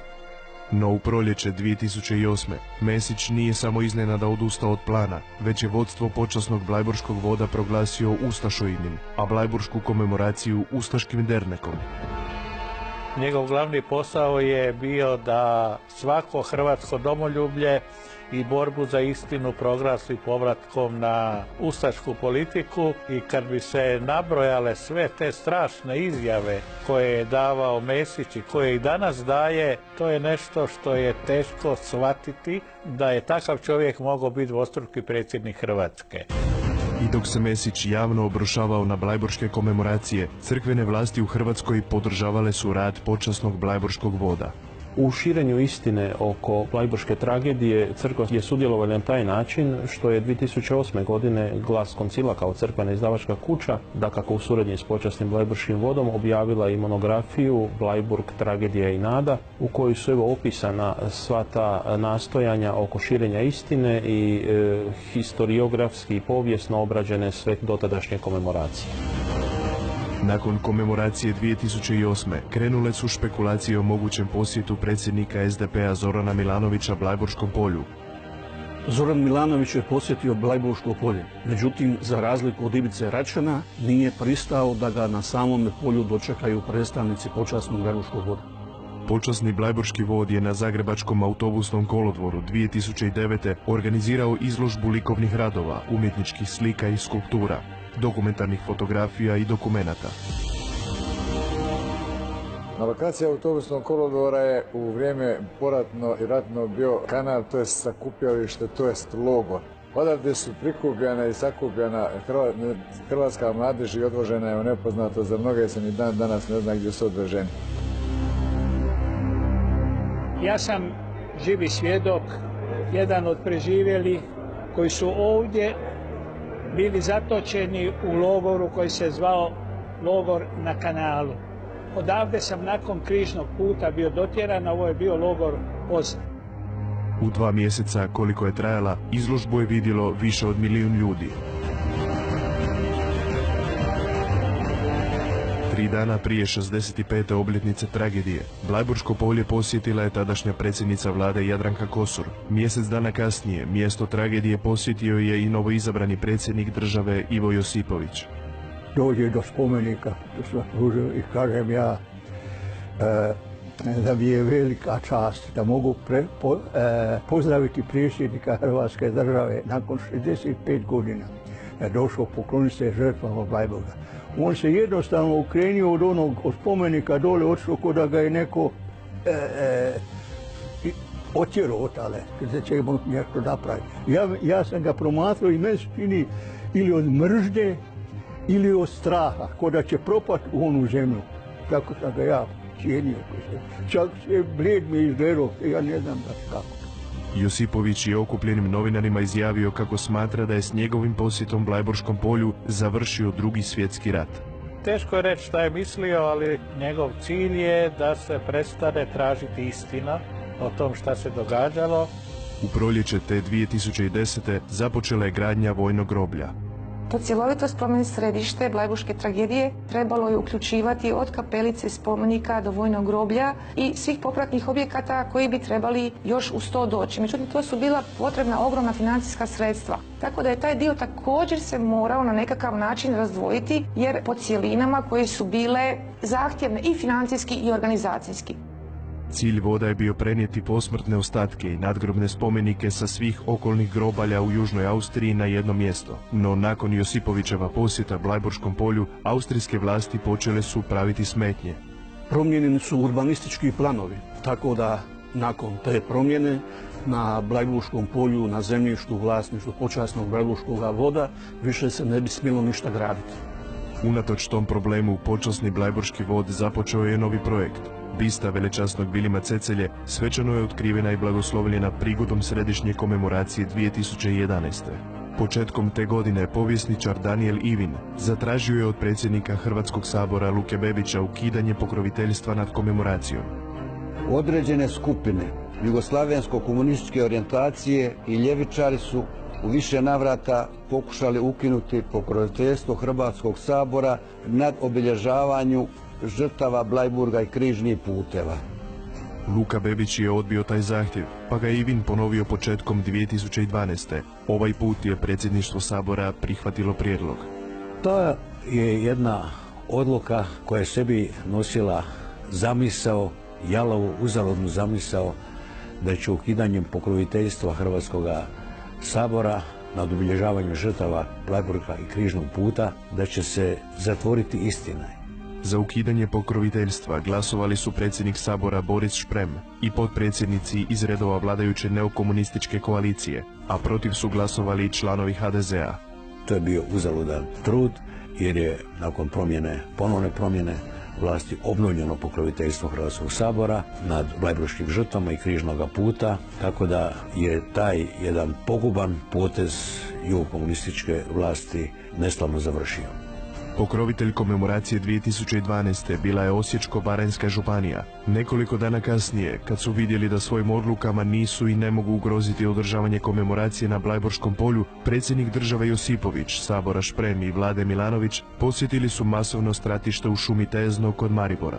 No u proljeće 2008. Mesić nije samo iznenada odustao od plana, već je vodstvo počasnog Blajburškog voda proglasio ustašoidnim, a Blajburšku komemoraciju ustaškim dernekom. Njegov glavni posao je bio da svako hrvatsko domoljublje i borbu za istinu proglasi povratkom na ustašku politiku i kad bi se nabrojale sve te strašne izjave koje je davao Mesić i koje i danas daje, to je nešto što je teško shvatiti da je takav čovjek mogao biti dvostruki predsjednik Hrvatske. I dok se Mesić javno obrušavao na blajburške komemoracije, crkvene vlasti u Hrvatskoj podržavale su rad počasnog Blajburškog voda. U širenju istine oko Blajburške tragedije crkva je sudjelovala na taj način što je 2008. godine Glas koncila kao crkvena izdavačka kuća, dakako u suradnji s počasnim Blajburškim vodom, objavila i monografiju Blajburg, tragedija i nada, u kojoj su opisana sva ta nastojanja oko širenja istine i historiografski i povijesno obrađene sve dotadašnje komemoracije. Nakon komemoracije 2008. krenule su špekulacije o mogućem posjetu predsjednika SDP-a Zorana Milanovića Blajburškom polju. Zoran Milanović je posjetio Blajburško polje, međutim, za razliku od Ivice Račana, nije pristao da ga na samom polju dočekaju predstavnici počasnog Blajburškog voda. Počasni Blajburški vod je na Zagrebačkom autobusnom kolodvoru 2009. organizirao izložbu likovnih radova, umjetničkih slika i skulptura, dokumentarnih fotografija i dokumenata. Na lokaciji autobusnog kolodvora je u vrijeme poratno i ratno bio kanal, to je sakupljalište, to jest logor. Odavde su prikupljena i sakupljena hrvatska mladež i odvožena je u nepoznato, za mnoge se ni dan danas ne zna gdje su odveženi. Ja sam živi svjedok, jedan od preživjelih koji su ovdje bili zatočeni u logoru koji se zvao logor na kanalu. Odavde sam nakon križnog puta bio dotjeran, a ovo je bio logor Ozre. U 2 mjeseca koliko je trajala, izložbu je vidjelo više od 1 milijun ljudi. 3 dana prije 65. obljetnice tragedije, Blajburško polje posjetila je tadašnja predsjednica vlade Jadranka Kosor. Mjesec dana kasnije, mjesto tragedije posjetio je i novoizabrani predsjednik države Ivo Josipović. Dođe do spomenika, to sam pružio i kažem ja da mi je velika čast da mogu pozdraviti predsjednika Hrvatske države nakon 65 godina. Je došao pokloniti se žrtvama Blajburga. On se jednostavno ukrenio od onog spomenika dole, odšao ko da ga je neko otjerao otale, da ćemo nešto napraviti. Ja sam ga promatrao i meni se čini ili od mržnje ili od straha, ko da će propati u onu zemlju. Tako sam ga ja cijenio. Čak se bled mi izgledao, ja ne znam kako. Josipović je okupljenim novinarima izjavio kako smatra da je s njegovim posjetom Blajburškom polju završio Drugi svjetski rat. Teško je reći šta je mislio, ali njegov cilj je da se prestane tražiti istina o tom šta se događalo. U proljeće te 2010. započela je gradnja vojnog groblja. To cjelovito spomen središte Blajburške tragedije trebalo je uključivati od kapelice spomenika do vojnog groblja i svih popratnih objekata koji bi trebali još uz to doći. Međutim, to su bila potrebna ogromna financijska sredstva. Tako da je taj dio također se morao na nekakav način razdvojiti, jer po cjelinama koje su bile zahtjevne i financijski i organizacijski. Cilj voda je bio prenijeti posmrtne ostatke i nadgrobne spomenike sa svih okolnih grobalja u Južnoj Austriji na jedno mjesto. No nakon Josipovićeva posjeta Blajburškom polju, austrijske vlasti počele su praviti smetnje. Promijenjeni su urbanistički planovi, tako da nakon te promjene na Blajburškom polju, na zemljištu u vlasništvu počasnog Blajburškog voda, više se ne bi smjelo ništa graditi. Unatoč tom problemu, počasni Blajburški vod započeo je novi projekt. Bista velečasnog Vilima Cecelje svečano je otkrivena i blagoslovljena prigodom središnje komemoracije 2011. Početkom te godine povjesničar Daniel Ivin zatražio je od predsjednika Hrvatskog sabora Luke Bebića ukidanje pokroviteljstva nad komemoracijom. Određene skupine jugoslavensko-komunističke orijentacije i ljevičari su u više navrata pokušali ukinuti pokroviteljstvo Hrvatskog sabora nad obilježavanju žrtava Blajburga i križnih puteva. Luka Bebić je odbio taj zahtjev, pa ga je Ivin ponovio početkom 2012. Ovaj put je predsjedništvo sabora prihvatilo prijedlog. To je jedna odluka koja je sebi nosila zamisao, jalovu, uzaludnu zamisao da će ukidanjem pokroviteljstva Hrvatskog sabora nad obilježavanjem žrtava Blajburga i križnog puta da će se zatvoriti istina. Za ukidanje pokroviteljstva glasovali su predsjednik sabora Boris Šprem i potpredsjednici iz redova vladajuće neokomunističke koalicije, a protiv su glasovali i članovi HDZ-a. To je bio uzaludan trud jer je nakon ponovne promjene vlasti obnovljeno pokroviteljstvo Hrvatskog sabora nad blajburškim žrtvama i križnog puta, tako da je taj jedan poguban potez jugokomunističke vlasti neslavno završio. Pokrovitelj komemoracije 2012. bila je Osječko-baranjska županija. Nekoliko dana kasnije, kad su vidjeli da svojim odlukama nisu i ne mogu ugroziti održavanje komemoracije na Blajburškom polju, predsjednik države Josipović, sabora Šprem i vlade Milanović posjetili su masovno stratište u šumi Tezno kod Maribora.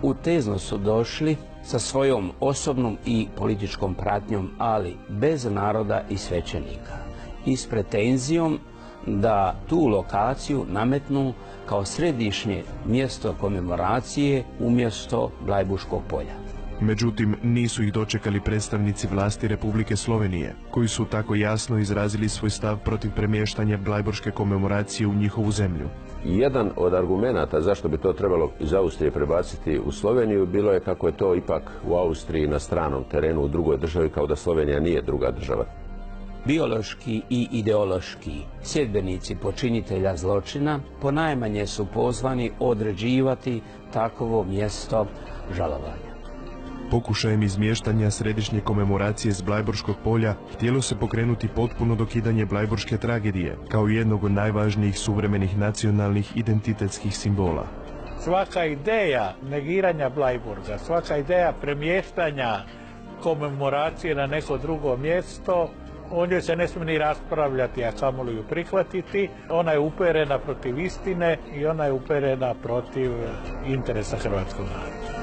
U Tezno su došli sa svojom osobnom i političkom pratnjom, ali bez naroda i svećenika i s pretenzijom da tu lokaciju nametnu kao središnje mjesto komemoracije umjesto Blajburškog polja. Međutim, nisu ih dočekali predstavnici vlasti Republike Slovenije, koji su tako jasno izrazili svoj stav protiv premještanja Blajburške komemoracije u njihovu zemlju. Jedan od argumenata zašto bi to trebalo iz Austrije prebaciti u Sloveniju bilo je kako je to ipak u Austriji na stranom terenu u drugoj državi, kao da Slovenija nije druga država. Biološki i ideološki sljedbenici počinitelja zločina ponajmanje su pozvani određivati takovo mjesto žalovanja. Pokušajem izmještanja središnje komemoracije s Blajburškog polja htjelo se pokrenuti potpuno dokidanje Blajburške tragedije kao jednog od najvažnijih suvremenih nacionalnih identitetskih simbola. Svaka ideja negiranja Blajburga, svaka ideja premještanja komemoracije na neko drugo mjesto, o njoj se ne smije ni raspravljati, a kamoli ju prihvatiti. Ona je uperena protiv istine i ona je uperena protiv interesa hrvatskog naroda.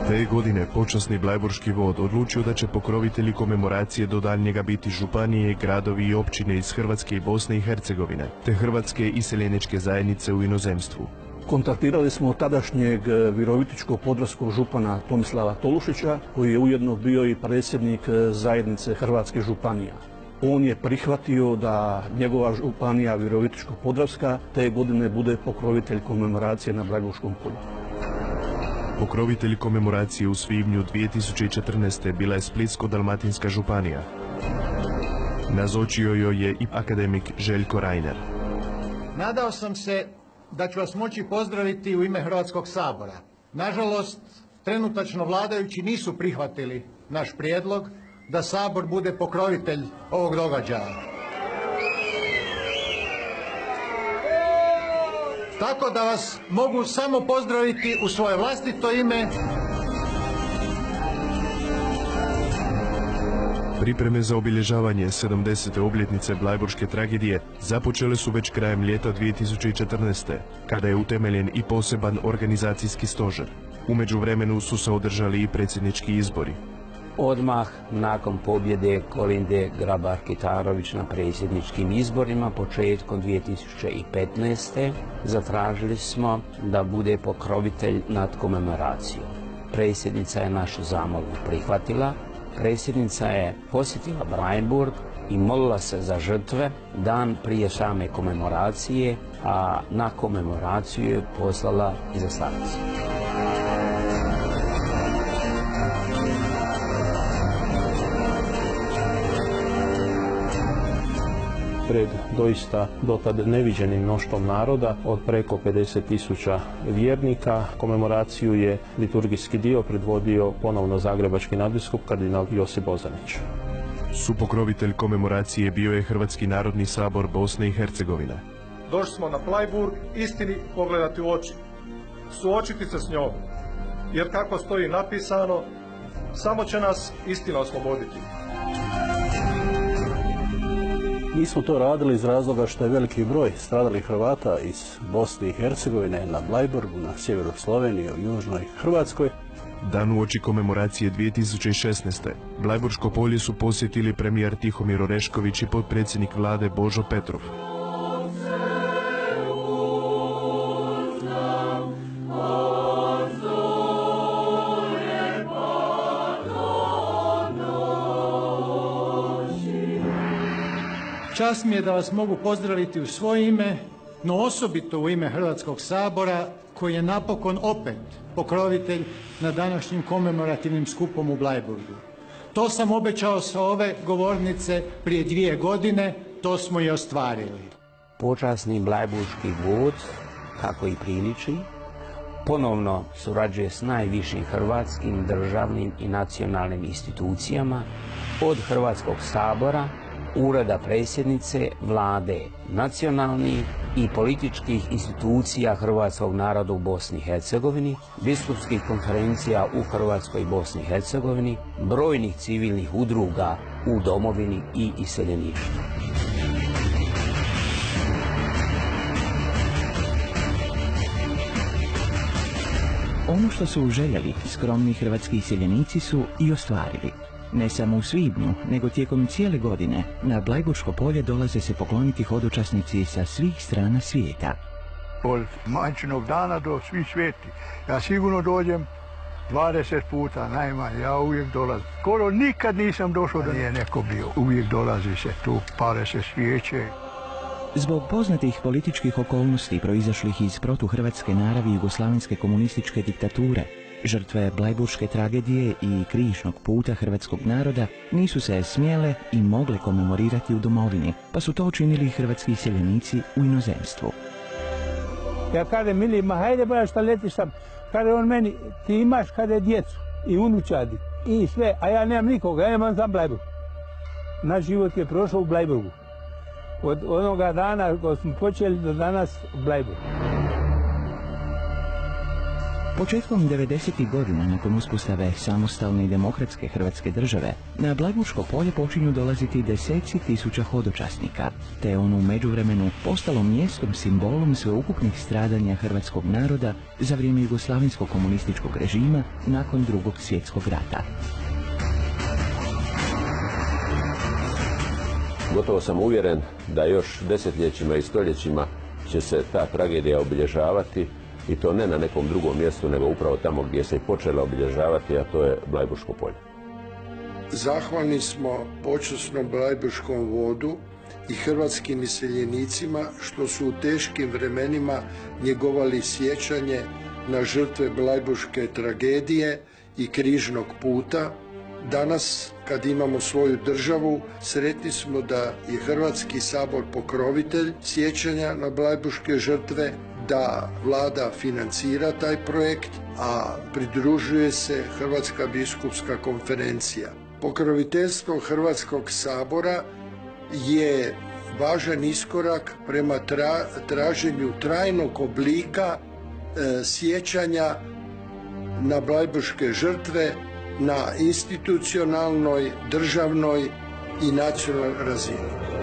Te godine počasni Blajburški vod odlučio da će pokrovitelji komemoracije do daljnjega biti županije, gradovi i općine iz Hrvatske i Bosne i Hercegovine, te hrvatske iseljeničke zajednice u inozemstvu. Kontaktirali smo tadašnjeg virovitičko-podravskog župana Tomislava Tolušića, koji je ujedno bio i predsjednik zajednice Hrvatskih županija. On je prihvatio da njegova županija Virovitičko-podravska te godine bude pokrovitelj komemoracije na Blajburškom polju. Pokrovitelj komemoracije u svibnju 2014. bila je Splitsko-dalmatinska županija. Nazočio joj je i akademik Željko Reiner. Nadao sam se da ću vas moći pozdraviti u ime Hrvatskog sabora. Nažalost, trenutačno vladajući nisu prihvatili naš prijedlog da Sabor bude pokrovitelj ovog događaja. Tako da vas mogu samo pozdraviti u svoje vlastito ime. Pripreme za obilježavanje 70. obljetnice Blajburške tragedije započele su već krajem ljeta 2014. kada je utemeljen i poseban organizacijski stožer. U međuvremenu su se održali i predsjednički izbori. odmah nakon pobjede Kolinde Grabar-Kitarović na predsjedničkim izborima početkom 2015. zatražili smo da bude pokrovitelj nad komemoracijom. Predsjednica je našu zamolbu prihvatila. Predsjednica je posjetila Bleiburg i molila se za žrtve dan prije same komemoracije, a na komemoraciju je poslala izaslanicu. Pred doista dotad neviđenim mnoštvom naroda od preko 50.000 vjernika komemoraciju je liturgijski dio predvodio ponovno zagrebački nadbiskup kardinal Josip Bozanić. Supokrovitelj komemoracije bio je Hrvatski narodni sabor Bosne i Hercegovine. Došli smo na Bleiburg istini pogledati u oči, suočiti se s njom, jer kako stoji napisano, samo će nas istina osloboditi. Mi smo to radili iz razloga što je veliki broj stradalih Hrvata iz Bosne i Hercegovine na Bleiburgu, na sjeveru Slovenije, u južnoj Hrvatskoj. Dan uoči komemoracije 2016. Blajburško polje su posjetili premijer Tihomir Orešković i potpredsjednik vlade Božo Petrov. Čast mi je da vas mogu pozdraviti u svoje ime, no osobito u ime Hrvatskog sabora, koji je napokon opet pokrovitelj na današnjim komemorativnim skupom u Bleiburgu. To sam obećao sa ove govornice prije 2 godine, to smo i ostvarili. Počasni blajburški vod, kako i priliči, ponovno surađuje s najvišim hrvatskim državnim i nacionalnim institucijama, od Hrvatskog sabora, Ureda predsjednice, vlade, nacionalnih i političkih institucija hrvatskog naroda u Bosni i Hercegovini, biskupskih konferencija u Hrvatskoj i Bosni i Hercegovini, brojnih civilnih udruga u domovini i iseljeništvu. Ono što su željeli, skromni hrvatski iseljenici su i ostvarili. Ne samo u svibnju, nego tijekom cijele godine na Blajburško polje dolaze se pokloniti hodočasnici sa svih strana svijeta. Od Majčinog dana do svih svijeti. Ja sigurno dođem 20 puta najmanje, ja uvijek dolazim. Skoro nikad nisam došao da nije neko bio. Uvijek dolazi se tu, pale se svijeće. Zbog poznatih političkih okolnosti proizašlih iz protuhrvatske naravi jugoslavenske komunističke diktature, žrtve Blajburške tragedije i križnog puta hrvatskog naroda nisu se smjele i mogle komemorirati u domovini, pa su to učinili hrvatski iseljenici u inozemstvu. Ja kažem, mili, ma hajde boja šta letiš tam, kaže on meni, ti imaš kada djecu i unučadi i sve, a ja nemam nikoga, ja nemam sam Blajburg. Naš život je prošao u Blajburgu. Od onoga dana ko smo počeli do danas u Blajburgu. Početkom 90. godina, nakon uspostave samostalne i demokratske Hrvatske države, na Blajburško polje počinju dolaziti deseci tisuća hodočasnika, te je ono u međuvremenu postalo mjestom simbolom sveukupnih stradanja hrvatskog naroda za vrijeme jugoslavenskog komunističkog režima nakon Drugog svjetskog rata. Gotovo sam uvjeren da još desetljećima i stoljećima će se ta tragedija obilježavati, i to ne na nekom drugom mjestu, nego upravo tamo gdje se i počela obilježavati, a to je Blajburško polje. Zahvalni smo počasnom Blajburškom vodu i hrvatskim iseljenicima što su u teškim vremenima njegovali sjećanje na žrtve Blajburške tragedije i križnog puta. Danas, kad imamo svoju državu, sretni smo da je Hrvatski sabor pokrovitelj sjećanja na Blajburške žrtve, da vlada financira taj projekt, a pridružuje se Hrvatska biskupska konferencija. Pokroviteljstvo Hrvatskog sabora je važan iskorak prema traženju trajnog oblika sjećanja na Blajburške žrtve na institucionalnoj, državnoj i nacionalnoj razini.